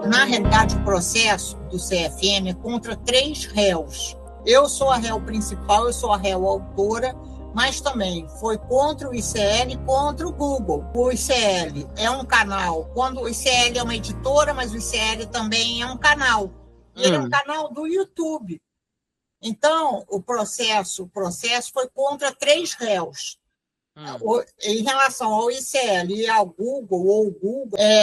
Na realidade, o processo do CFM é contra 3 réus. Eu sou a réu principal, eu sou a réu autora, mas também foi contra o ICL e contra o Google. O ICL é um canal, quando o ICL é uma editora, mas o ICL também é um canal. E ele é um canal do YouTube. Então, o processo foi contra 3 réus. Em relação ao ICL e ao Google,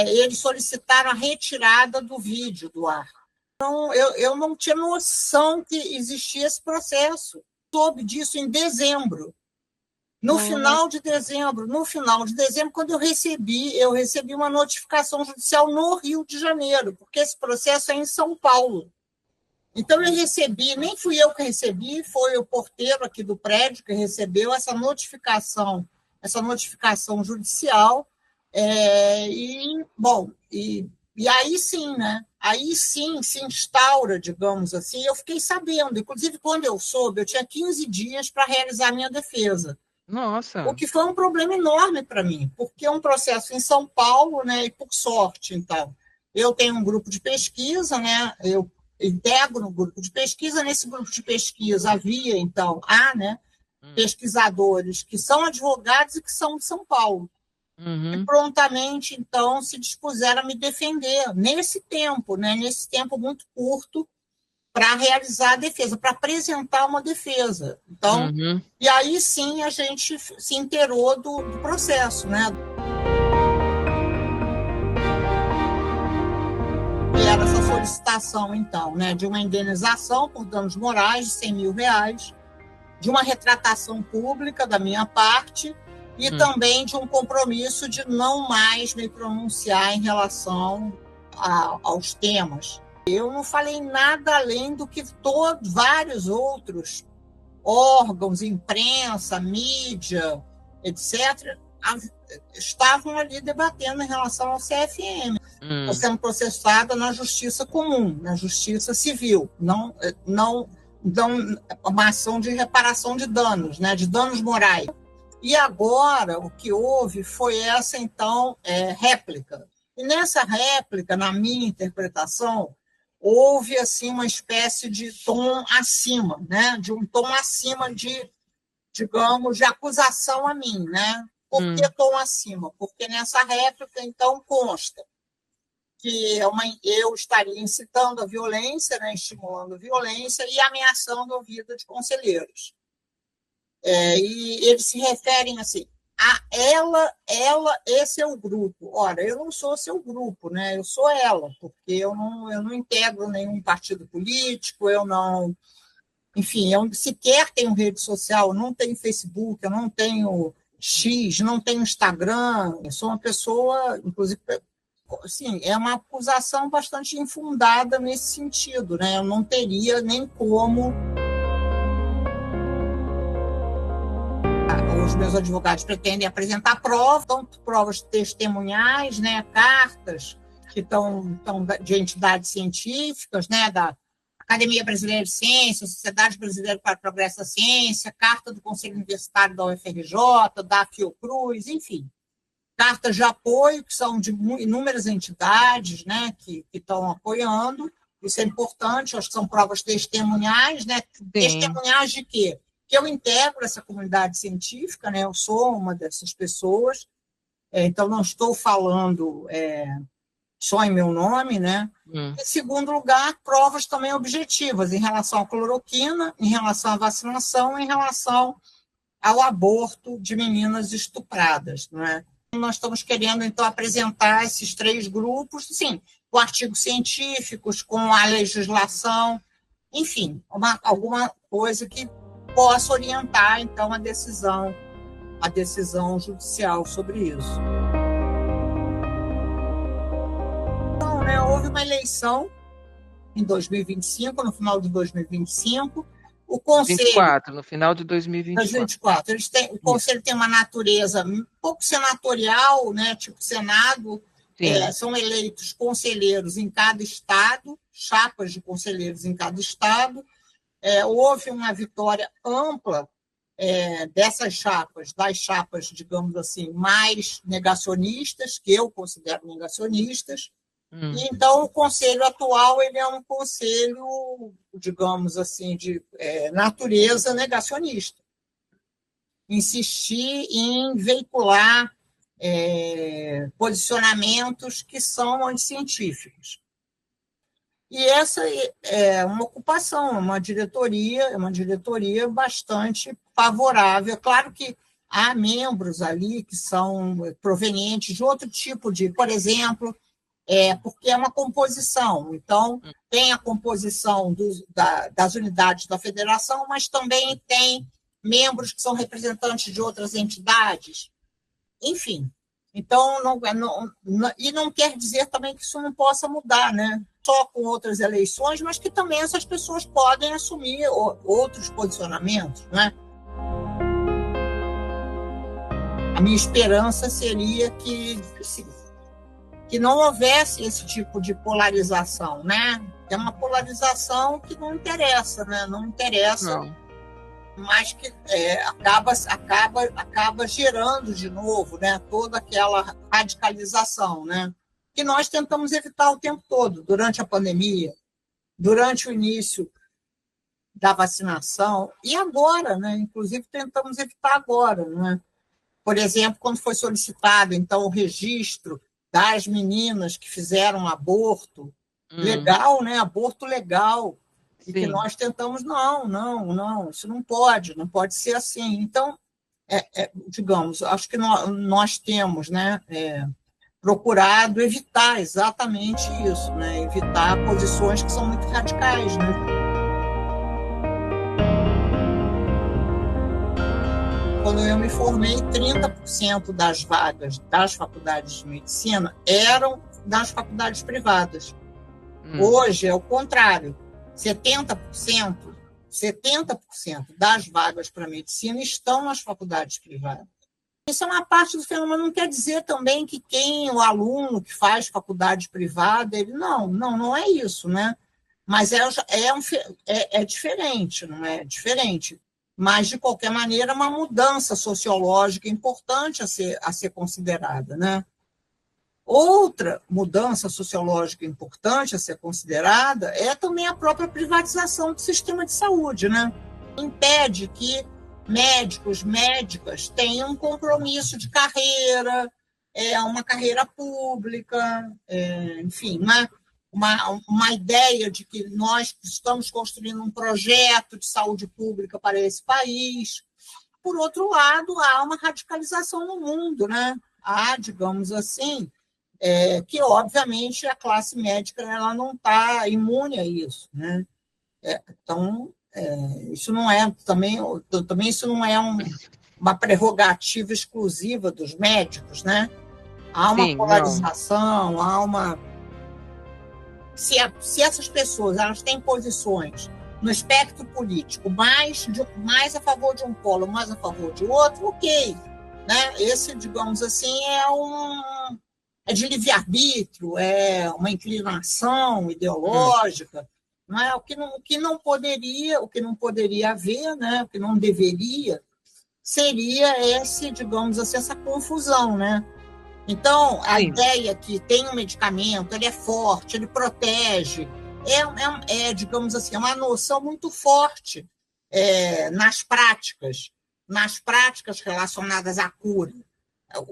eles solicitaram a retirada do vídeo do ar. Então, eu não tinha noção que existia esse processo. Soube disso em dezembro. No final de dezembro, quando eu recebi uma notificação judicial no Rio de Janeiro, porque esse processo é em São Paulo. Então, eu recebi, nem fui eu que recebi, foi o porteiro aqui do prédio que recebeu essa notificação judicial. E aí sim, né? Aí sim se instaura, digamos assim. Eu fiquei sabendo, inclusive quando eu soube, eu tinha 15 dias para realizar a minha defesa. Nossa! O que foi um problema enorme para mim, porque é um processo em São Paulo, né? E por sorte, então, eu tenho um grupo de pesquisa, né? Eu integro um grupo de pesquisa. Nesse grupo de pesquisa havia, então, pesquisadores que são advogados e que são de São Paulo. E prontamente, então, se dispuseram a me defender nesse tempo muito curto, para realizar a defesa, para apresentar uma defesa. Então, e aí sim a gente se inteirou do processo, né? E era essa solicitação, então, né, de uma indenização por danos morais de R$100.000, de uma retratação pública da minha parte e também de um compromisso de não mais me pronunciar em relação aos temas. Eu não falei nada além do que vários outros órgãos, imprensa, mídia, etc., estavam ali debatendo em relação ao CFM. Estou sendo processada na justiça comum, na justiça civil, não uma ação de reparação de danos, né, de danos morais. E agora o que houve foi essa, então, réplica. E nessa réplica, na minha interpretação, houve assim uma espécie de tom acima, né? De um tom acima de, digamos, de acusação a mim, né? Por que tom acima? Porque nessa réplica, então, consta que eu estaria incitando a violência, né? Estimulando a violência e ameaçando a vida de conselheiros. E eles se referem assim: esse é o grupo. Ora, eu não sou seu grupo, né? Eu sou ela, porque eu não integro nenhum partido político, enfim, eu sequer tenho rede social, eu não tenho Facebook, eu não tenho X, não tenho Instagram, eu sou uma pessoa, inclusive, assim, é uma acusação bastante infundada nesse sentido, né? Eu não teria nem como. Os meus advogados pretendem apresentar provas, tanto provas testemunhais, né, cartas que estão de entidades científicas, né, da Academia Brasileira de Ciências, Sociedade Brasileira para o Progresso da Ciência, carta do Conselho Universitário da UFRJ, da Fiocruz, enfim, cartas de apoio que são de inúmeras entidades, né, que estão apoiando. Isso é importante, acho que são provas testemunhais, né? Testemunhais de quê? Que eu integro essa comunidade científica, né? Eu sou uma dessas pessoas, então não estou falando só em meu nome, né? Em segundo lugar, provas também objetivas em relação à cloroquina, em relação à vacinação, em relação ao aborto de meninas estupradas, né? Nós estamos querendo, então, apresentar esses 3 grupos, sim, com artigos científicos, com a legislação, enfim, alguma coisa que possa orientar, então, a decisão judicial sobre isso. Então, né, houve uma eleição em 2025, no final de 2025, o Conselho... 24, no final de 2024. O Conselho tem uma natureza um pouco senatorial, né, tipo Senado, são eleitos conselheiros em cada estado, chapas de conselheiros em cada estado. Houve uma vitória ampla dessas chapas, das chapas, digamos assim, mais negacionistas, que eu considero negacionistas, E, então, o conselho atual ele é um conselho, digamos assim, de natureza negacionista. Insistir em veicular posicionamentos que são anticientíficos. E essa é uma ocupação, uma diretoria bastante favorável. Claro que há membros ali que são provenientes de outro tipo de, por exemplo, porque é uma composição. Então, tem a composição das unidades da federação, mas também tem membros que são representantes de outras entidades. Enfim, então, e não quer dizer também que isso não possa mudar, né? Só com outras eleições, mas que também essas pessoas podem assumir outros posicionamentos, né? A minha esperança seria que não houvesse esse tipo de polarização, né? É uma polarização que não interessa, né? Não interessa, mas que acaba gerando de novo, né? Toda aquela radicalização, né? Que nós tentamos evitar o tempo todo, durante a pandemia, durante o início da vacinação, e agora, né? Inclusive, tentamos evitar agora, né? Por exemplo, quando foi solicitado, então, o registro das meninas que fizeram aborto legal, né? Aborto legal. Sim. E que nós tentamos, não, isso não pode ser assim. Então, digamos, acho que nós temos, né, procurado evitar exatamente isso, né? Evitar posições que são muito radicais, né? Quando eu me formei, 30% das vagas das faculdades de medicina eram das faculdades privadas. Hoje é o contrário. 70% das vagas para medicina estão nas faculdades privadas. Isso é uma parte do fenômeno, não quer dizer também que o aluno que faz faculdade privada, ele não é isso, né? Mas é diferente, não é? Diferente. Mas, de qualquer maneira, é uma mudança sociológica importante a ser considerada, né? Outra mudança sociológica importante a ser considerada é também a própria privatização do sistema de saúde, né? Impede que médicos, médicas tenham um compromisso de carreira, uma carreira pública, enfim, uma ideia de que nós estamos construindo um projeto de saúde pública para esse país. Por outro lado, há uma radicalização no mundo, né? Há, digamos assim, que, obviamente, a classe médica ela não está imune a isso, né? Então, isso não é também isso não é uma prerrogativa exclusiva dos médicos, né? Há uma polarização, há uma... Se essas pessoas elas têm posições no espectro político mais a favor de um polo, mais a favor de outro, ok, né? Esse, digamos assim, é de livre-arbítrio, é uma inclinação ideológica, não é? O que não poderia haver, né? O que não deveria, seria digamos assim, essa confusão, né? Então, a ideia que tem um medicamento, ele é forte, ele protege, digamos assim, uma noção muito forte nas práticas relacionadas à cura.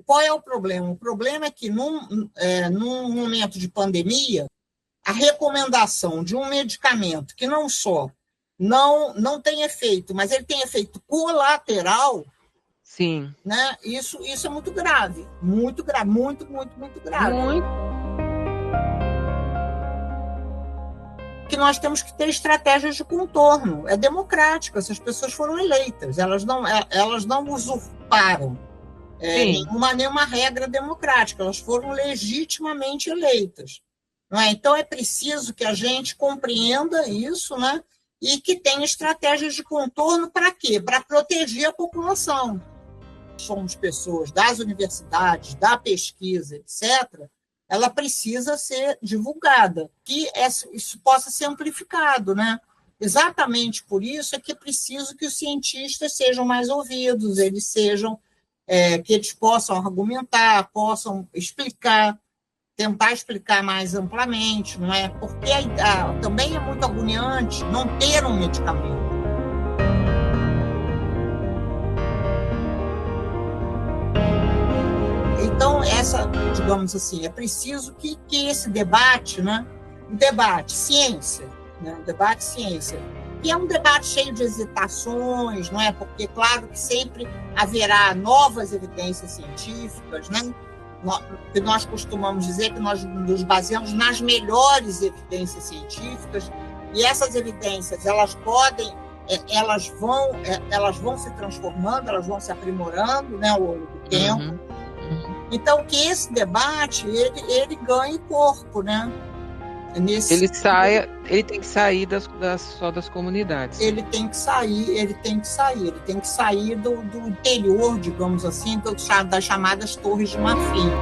Qual é o problema? O problema é que, num momento de pandemia, a recomendação de um medicamento que não só não tem efeito, mas ele tem efeito colateral, sim, né? Isso é muito grave, muito grave, muito grave. Que nós temos que ter estratégias de contorno. É democrático, essas pessoas foram eleitas, elas não usurparam nenhuma regra democrática, elas foram legitimamente eleitas. Não é? Então, é preciso que a gente compreenda isso, né? E que tenha estratégias de contorno para quê? Para proteger a população. Somos pessoas das universidades, da pesquisa, etc., ela precisa ser divulgada, que isso possa ser amplificado, né? Exatamente por isso é que é preciso que os cientistas sejam mais ouvidos, que eles possam argumentar, possam explicar, tentar explicar mais amplamente, não é? Porque também é muito agoniante não ter um medicamento. Então, digamos assim, é preciso que esse debate, né? O debate ciência, né? O debate ciência, que é um debate cheio de hesitações, não é? Porque, claro, que sempre haverá novas evidências científicas, né? Nós costumamos dizer que nós nos baseamos nas melhores evidências científicas, e essas evidências, elas vão se transformando, elas vão se aprimorando, né, ao longo do tempo. Então, que esse debate, ele ganhe corpo, né? Ele tem que sair só das comunidades. Ele tem que sair do interior, digamos assim, das chamadas Torres de Marfim.